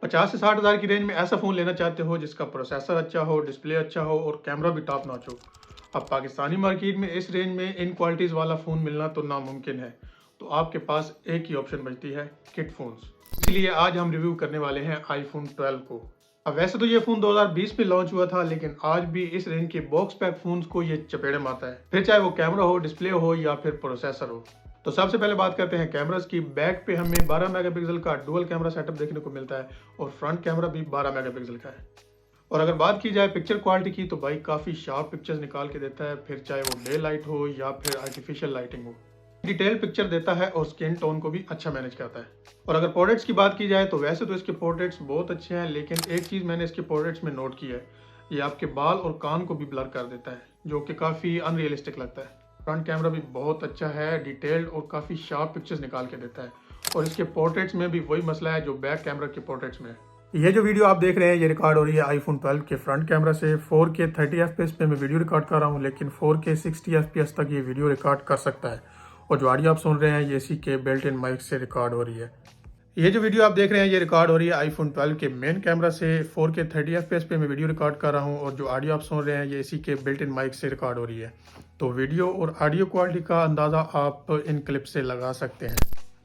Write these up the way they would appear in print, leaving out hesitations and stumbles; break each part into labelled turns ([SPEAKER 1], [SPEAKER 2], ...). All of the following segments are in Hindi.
[SPEAKER 1] 50 से 60 हज़ार की रेंज में ऐसा फ़ोन लेना चाहते हो जिसका प्रोसेसर अच्छा हो, डिस्प्ले अच्छा हो और कैमरा भी टॉप नॉच हो। अब पाकिस्तानी मार्केट में इस रेंज में इन क्वालिटीज़ वाला फ़ोन मिलना तो नामुमकिन है। तो आपके पास एक ही ऑप्शन बचती है, किट फ़ोन्स। इसलिए आज हम रिव्यू करने वाले हैं आईफोन 12 को। अब वैसे तो ये फ़ोन 2020 में लॉन्च हुआ था, लेकिन आज भी इस रेंज के बॉक्स पैक फ़ोन्स को ये चपेड़े मारता है, फिर चाहे वो कैमरा हो, डिस्प्ले हो या फिर प्रोसेसर हो। तो सबसे पहले बात करते हैं कैमरास की। बैक पे हमें 12 मेगापिक्सल का डुअल कैमरा सेटअप देखने को मिलता है और फ्रंट कैमरा भी 12 मेगापिक्सल का है। और अगर बात की जाए पिक्चर क्वालिटी की, तो भाई काफ़ी शार्प पिक्चर्स निकाल के देता है, फिर चाहे वो डे लाइट हो या फिर आर्टिफिशियल लाइटिंग हो। डिटेल पिक्चर देता है और स्किन टोन को भी अच्छा मैनेज करता है। और अगर पोर्ट्रेट्स की बात की जाए तो वैसे तो इसके पोर्ट्रेट्स बहुत अच्छे हैं, लेकिन एक चीज़ मैंने इसके पोर्ट्रेट्स में नोट की है, ये आपके बाल और कान को भी ब्लर कर देता है, जो कि काफ़ी अनरियलिस्टिक लगता है। फ्रंट कैमरा भी बहुत अच्छा है, डिटेल्ड और काफ़ी शार्प पिक्चर्स निकाल के देता है। और इसके पोर्ट्रेट्स में भी वही मसला है जो बैक कैमरा के पोर्ट्रेट्स में है। ये जो वीडियो आप देख रहे हैं ये रिकॉर्ड हो रही है आईफोन 12 के फ्रंट कैमरा से। 4K 30 FPS पे मैं वीडियो रिकॉर्ड कर रहा हूँ, लेकिन 4K 60 FPS तक ये वीडियो रिकॉर्ड कर सकता है। और जो ऑडियो आप सुन रहे हैं ये इसी के बिल्ट इन माइक से रिकॉर्ड हो रही है। ये जो वीडियो आप देख रहे हैं ये रिकॉर्ड हो रही है आईफोन 12 के मेन कैमरा से। 4K 30 FPS पे मैं वीडियो रिकॉर्ड कर रहा हूँ और जो ऑडियो आप सुन रहे हैं ये इसी के बिल्ट इन माइक से रिकॉर्ड हो रही है। तो वीडियो और ऑडियो क्वालिटी का अंदाज़ा आप इन क्लिप से लगा सकते हैं।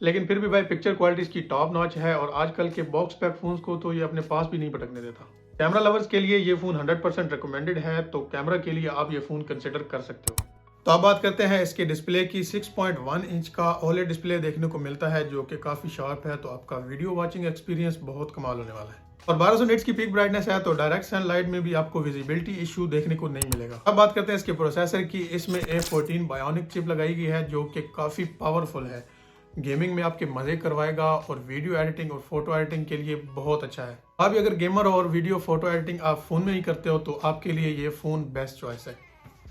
[SPEAKER 1] लेकिन फिर भी भाई पिक्चर क्वालिटी इसकी टॉप नॉच है और आजकल के बॉक्स पैक फोन्स को तो ये अपने पास भी नहीं पटकने देता। कैमरा लवर्स के लिए ये फ़ोन 100% रिकमेंडेड है, तो कैमरा के लिए आप ये फ़ोन कंसिडर कर सकते हो। तो अब बात करते हैं इसके डिस्प्ले की। 6.1 इंच का OLED डिस्प्ले देखने को मिलता है, जो कि काफ़ी शार्प है, तो आपका वीडियो वाचिंग एक्सपीरियंस बहुत कमाल होने वाला है। और 1200 निट्स की पीक ब्राइटनेस है, तो डायरेक्ट सनलाइट में भी आपको विजिबिलिटी इशू देखने को नहीं मिलेगा। अब बात करते हैं इसके प्रोसेसर की। इसमें A14 बायोनिक चिप लगाई गई है, जो कि काफ़ी पावरफुल है, गेमिंग में आपके मजे करवाएगा और वीडियो एडिटिंग और फोटो एडिटिंग के लिए बहुत अच्छा है। आप भी अगर गेमर हो और वीडियो फोटो एडिटिंग आप फोन में ही करते हो तो आपके लिए ये फोन बेस्ट चॉइस है।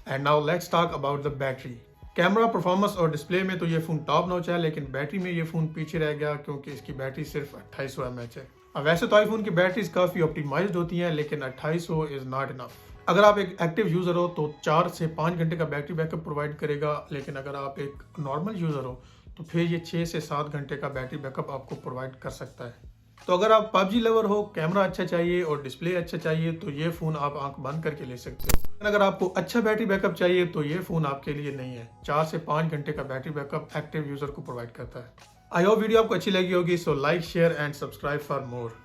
[SPEAKER 1] And now let's talk about the battery. Camera performance और डिस्प्ले में तो ये फोन टॉप नॉच है, लेकिन बैटरी में ये फोन पीछे रह गया क्योंकि इसकी बैटरी सिर्फ 2800 mAh है। अब वैसे तो आईफोन की बैटरीज काफी ऑप्टिमाइज्ड होती हैं, लेकिन 2800 इज नॉट इनफ। अगर आप एक एक्टिव यूजर हो तो 4 से 5 घंटे का बैटरी बैकअप प्रोवाइड करेगा, लेकिन अगर आप एक नॉर्मल यूजर हो तो फिर ये 6 से 7 घंटे का बैटरी बैकअप आपको प्रोवाइड कर सकता है। तो अगर आप पबजी लवर हो, कैमरा अच्छा चाहिए और डिस्प्ले अच्छा चाहिए तो ये फ़ोन आप आंख बंद करके ले सकते हो। अगर आपको अच्छा बैटरी बैकअप चाहिए तो ये फ़ोन आपके लिए नहीं है। 4 से 5 घंटे का बैटरी बैकअप एक्टिव यूज़र को प्रोवाइड करता है। आई होप वीडियो आपको अच्छी लगी होगी, so like share and subscribe for more.